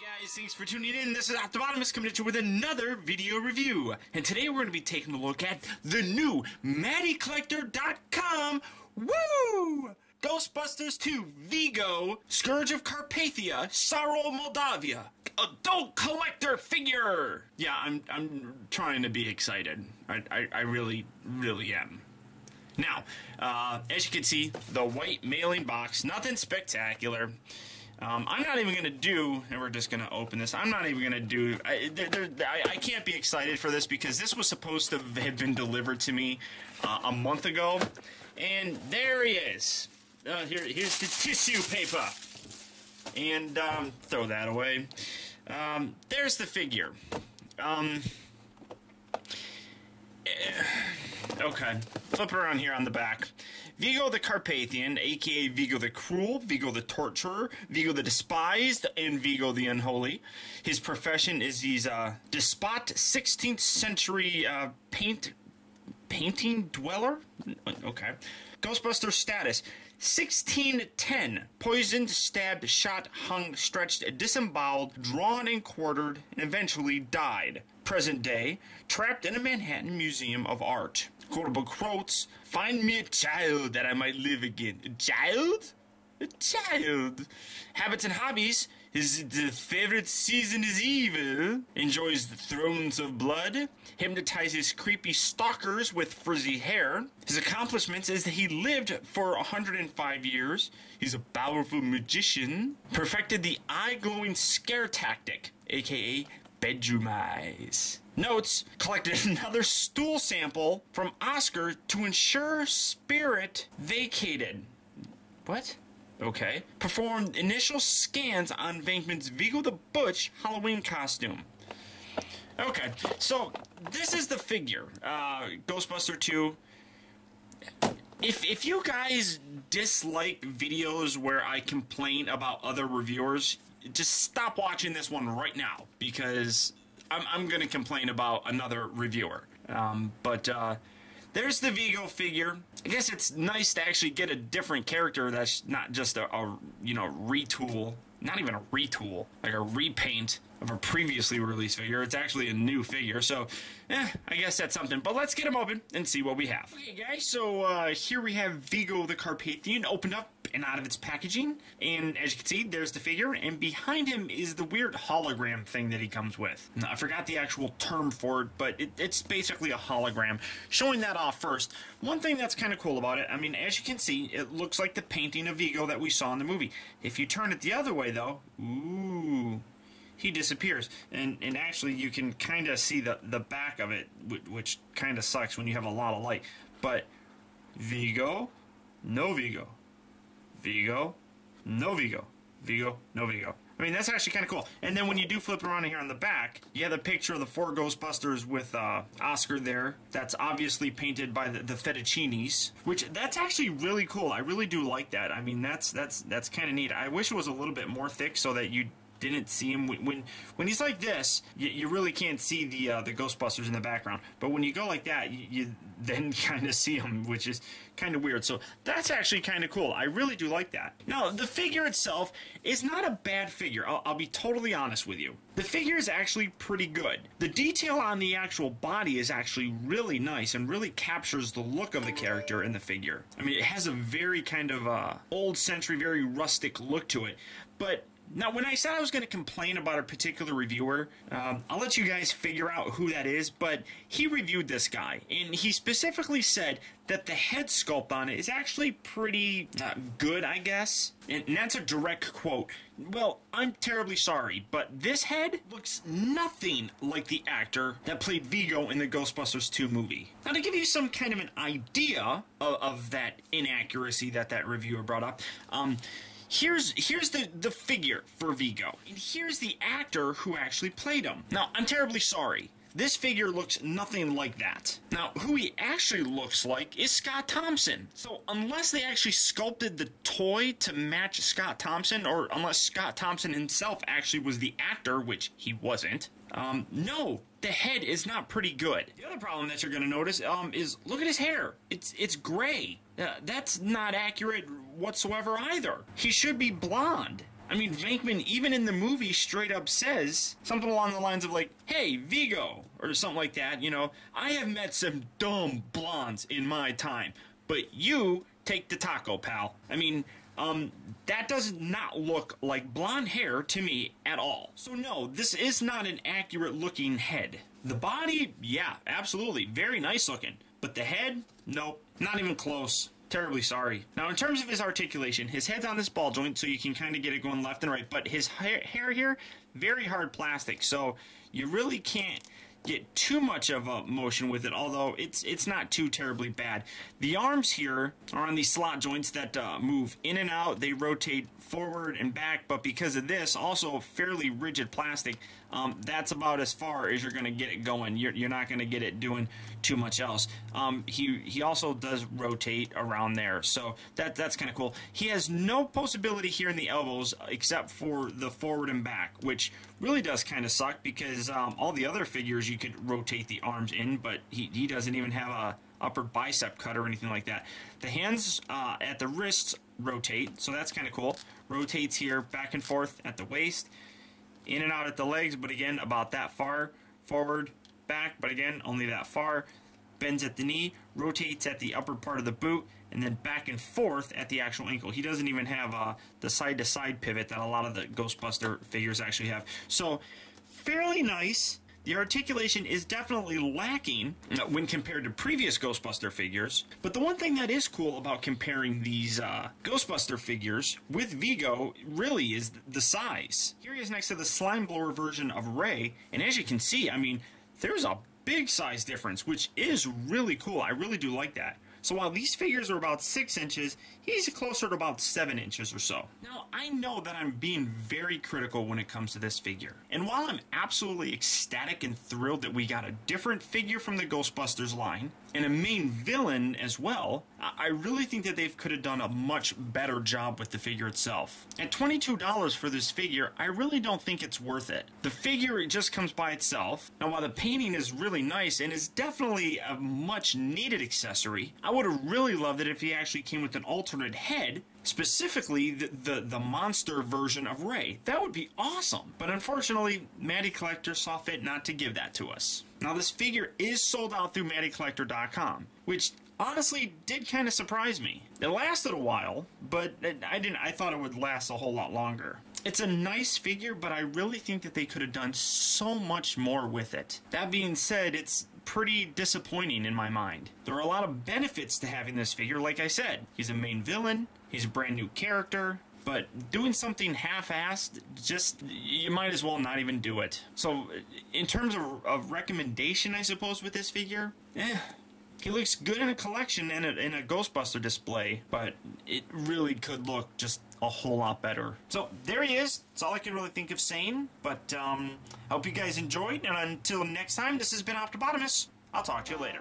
guys, thanks for tuning in. This is Optibotimus coming at you with another video review. And today we're going to be taking a look at the new MattyCollector.com Woo! Ghostbusters 2 Vigo, Scourge of Carpathia, Sorrow Moldavia, Adult Collector figure! Yeah, I'm trying to be excited. I really am. Now, as you can see, the white mailing box, nothing spectacular. I'm not even going to do, and we're just going to open this, I'm not even going to do, I can't be excited for this because this was supposed to have been delivered to me a month ago, and there he is. Here's the tissue paper, and throw that away. There's the figure. Okay, flip around here on the back. Vigo the Carpathian, aka Vigo the Cruel, Vigo the Torturer, Vigo the Despised, and Vigo the Unholy. His profession is he's a despot 16th century painting dweller? Okay. Ghostbuster status: 1610. Poisoned, stabbed, shot, hung, stretched, disemboweled, drawn and quartered, and eventually died. Present day, trapped in a Manhattan Museum of Art. Quotable quotes: "Find me a child that I might live again." A child? A child. Habits and hobbies: his favorite season is evil. Enjoys the thrones of blood. Hypnotizes creepy stalkers with frizzy hair. His accomplishments is that he lived for 105 years. He's a powerful magician. Perfected the eye-glowing scare tactic, aka bedroom eyes. Notes: collected another stool sample from Oscar to ensure spirit vacated. What? Okay. Performed initial scans on Venkman's Vigo the Butch Halloween costume. Okay, so this is the figure. Ghostbuster 2. If you guys dislike videos where I complain about other reviewers, just stop watching this one right now, because I'm going to complain about another reviewer. There's the Vigo figure. I guess it's nice to actually get a different character that's not just a retool. Not even a retool, like a repaint of a previously released figure. It's actually a new figure, so I guess that's something. But let's get him open and see what we have. Okay, guys, so here we have Vigo the Carpathian opened up and out of its packaging, and as you can see, there's the figure, and behind him is the weird hologram thing that he comes with. Now, I forgot the actual term for it, but it's basically a hologram. Showing that off first, one thing that's kind of cool about it, I mean, as you can see, it looks like the painting of Vigo that we saw in the movie. If you turn it the other way, though, ooh, he disappears, and actually you can kind of see the back of it, which kind of sucks when you have a lot of light. But Vigo, no Vigo. Vigo, no Vigo. Vigo, no Vigo. I mean, that's actually kind of cool. And then when you do flip around here on the back, you have a picture of the 4 Ghostbusters with Oscar there. That's obviously painted by the Fettuccinis, which that's actually really cool. I really do like that. I mean, that's kind of neat. I wish it was a little bit more thick so that you didn't see him when he's like this. You really can't see the Ghostbusters in the background, but when you go like that, you then kind of see them, which is kind of weird. So that's actually kind of cool. I really do like that. Now, the figure itself is not a bad figure. I'll be totally honest with you. The figure is actually pretty good. The detail on the actual body is actually really nice and really captures the look of the character in the figure. I mean, it has a very kind of old century, very rustic look to it, but now, when I said I was going to complain about a particular reviewer, I'll let you guys figure out who that is, but he reviewed this guy, and he specifically said that the head sculpt on it is actually pretty good, I guess. And that's a direct quote. Well, I'm terribly sorry, but this head looks nothing like the actor that played Vigo in the Ghostbusters 2 movie. Now, to give you some kind of an idea of that inaccuracy that reviewer brought up, Here's the figure for Vigo, and here's the actor who actually played him. Now, I'm terribly sorry. This figure looks nothing like that. Now, who he actually looks like is Scott Thompson. So, unless they actually sculpted the toy to match Scott Thompson, or unless Scott Thompson himself actually was the actor, which he wasn't, no, the head is not pretty good. The other problem that you're going to notice is look at his hair. It's gray. That's not accurate whatsoever either. He should be blonde. I mean, Venkman, even in the movie, straight up says something along the lines of like, hey, Vigo, or something like that, you know, I have met some dumb blondes in my time, but you take the taco, pal. I mean, that does not look like blonde hair to me at all. So no, this is not an accurate looking head. The body, yeah, absolutely, very nice looking. But the head, nope, not even close. Terribly sorry. Now, in terms of his articulation, his head's on this ball joint, so you can kind of get it going left and right. But his hair here, very hard plastic, so you really can't get too much of a motion with it, although it's not too terribly bad. The arms here are on these slot joints that move in and out. They rotate forward and back, but because of this, also fairly rigid plastic, that's about as far as you're going to get it going. You're not going to get it doing too much else. He also does rotate around there, so that's kind of cool. He has no postability here in the elbows except for the forward and back, which really does kind of suck because all the other figures you could rotate the arms in, but he doesn't even have a upper bicep cut or anything like that. The hands at the wrists rotate, so that's kind of cool. Rotates here back and forth at the waist, in and out at the legs, but again about that far. Forward, back, but again only that far. Bends at the knee, rotates at the upper part of the boot, and then back and forth at the actual ankle. He doesn't even have the side-to-side pivot that a lot of the Ghostbuster figures actually have. So, fairly nice. The articulation is definitely lacking when compared to previous Ghostbuster figures, but the one thing that is cool about comparing these Ghostbuster figures with Vigo really is the size. Here he is next to the slime blower version of Ray, and as you can see, I mean, there's a big size difference, which is really cool. I really do like that. So while these figures are about 6 inches, he's closer to about 7 inches or so. Now, I know that I'm being very critical when it comes to this figure. And while I'm absolutely ecstatic and thrilled that we got a different figure from the Ghostbusters line, and a main villain as well, I really think that they could have done a much better job with the figure itself. At $22 for this figure, I really don't think it's worth it. The figure just comes by itself. Now, while the painting is really nice and is definitely a much needed accessory, I would have really loved it if he actually came with an alternate head, specifically the monster version of Ray. That would be awesome. But unfortunately, Matty Collector saw fit not to give that to us. Now, this figure is sold out through MattyCollector.com, which honestly did kind of surprise me. It lasted a while, but I thought it would last a whole lot longer. It's a nice figure, but I really think that they could have done so much more with it. That being said, it's pretty disappointing in my mind. There are a lot of benefits to having this figure. Like I said, he's a main villain, he's a brand new character, but doing something half-assed, just, you might as well not even do it. So, in terms of recommendation, I suppose, with this figure, he looks good in a collection and in a Ghostbuster display, but it really could look just a whole lot better. So, there he is. That's all I can really think of saying, but I hope you guys enjoyed, and until next time, this has been Optibotimus. I'll talk to you later.